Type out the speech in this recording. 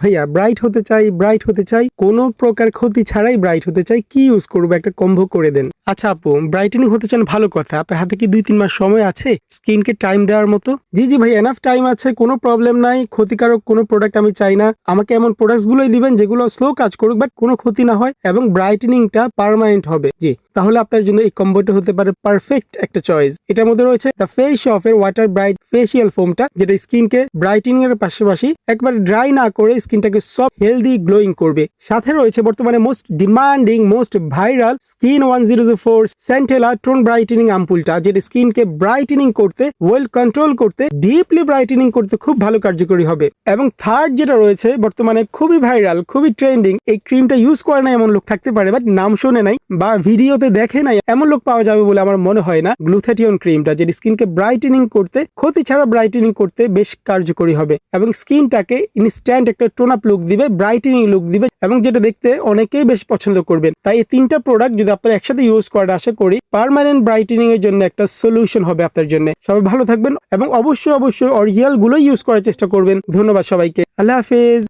ভাইয়া ব্রাইট হতে চাই কোনো প্রকার ক্ষতি ছাড়াই ব্রাইট হতে চাই, কি ইউজ করবো একটা কম্বো করে দেন। আচ্ছা আপু, ব্রাইটেনিং হতে চান, ভালো কথা। আপনার হাতে কি 2-3 মাস সময় আছে স্কিনকে টাইম দেওয়ার মতো? জি জি ভাই, এনাফ টাইম আছে, কোনো প্রবলেম নাই। ক্ষতিকারক কোনো প্রোডাক্ট আমি চাই না। আমাকে এমন প্রোডাক্টস গুলোই দিবেন যেগুলো স্লো কাজ করুক, বাট কোনো ক্ষতি না হয় এবং ব্রাইটেনিংটা পার্মানেন্ট হবে। জি, তাহলে আপনার জন্য এই কম্বোটা হতে পারে পারফেক্ট একটা চয়েস। এটার মধ্যে রয়েছে দ্য ফেস অফ এর ওয়াটার ব্রাইট ফেসিয়াল ফোমটা, যেটা স্কিনকে ব্রাইটেনিং এর পাশাপাশি একবার ড্রাই না করে স্কিনটাকে সফট হেলদি গ্লোয়িং করবে। সাথে রয়েছে বর্তমানে most demanding most viral skin 1004 centella tone brightening আম্পুলটা, যেটা স্কিনকে ব্রাইটেনিং করতে, ওয়েল কন্ট্রোল করতে, ডিপলি ব্রাইটেনিং করতে খুব ভালো কার্যকরী হবে। এবং থার্ড যেটা রয়েছে বর্তমানে খুবই ভাইরাল, খুবই ট্রেন্ডিং, এই ক্রিমটা ইউজ করে না এমন লোক থাকতে পারে, বাট নাম শুনে নাই বা ভিডিওতে দেখে নাই এমন লোক পাওয়া যাবে বলে আমার মনে হয় না। গ্লুথাথিয়ন ক্রিমটা, যেটা স্কিনকে ব্রাইটেনিং করতে, ক্ষতি ছাড়া ব্রাইটেনিং করতে বেশ কার্যকরী হবে এবং স্কিনটাকে ইনস্ট্যান্ট একটা টোন আপ লুক দিবে, ব্রাইটেনিং লুক দিবে এবং যেটা দেখতে অনেকেই বেশ পছন্দ করবেন। তাই এই 3টা প্রোডাক্ট যদি আপনারা একসাথে ইউজ করেন, আশা করি পার্মানেন্ট ব্রাইটেনিং এর জন্য একটা সলিউশন হবে আপনার জন্য। সবাই ভালো থাকবেন এবং অবশ্যই অরিজিনাল গুলো ইউজ করার চেষ্টা করবেন। ধন্যবাদ সবাইকে, আল্লাহ হাফেজ।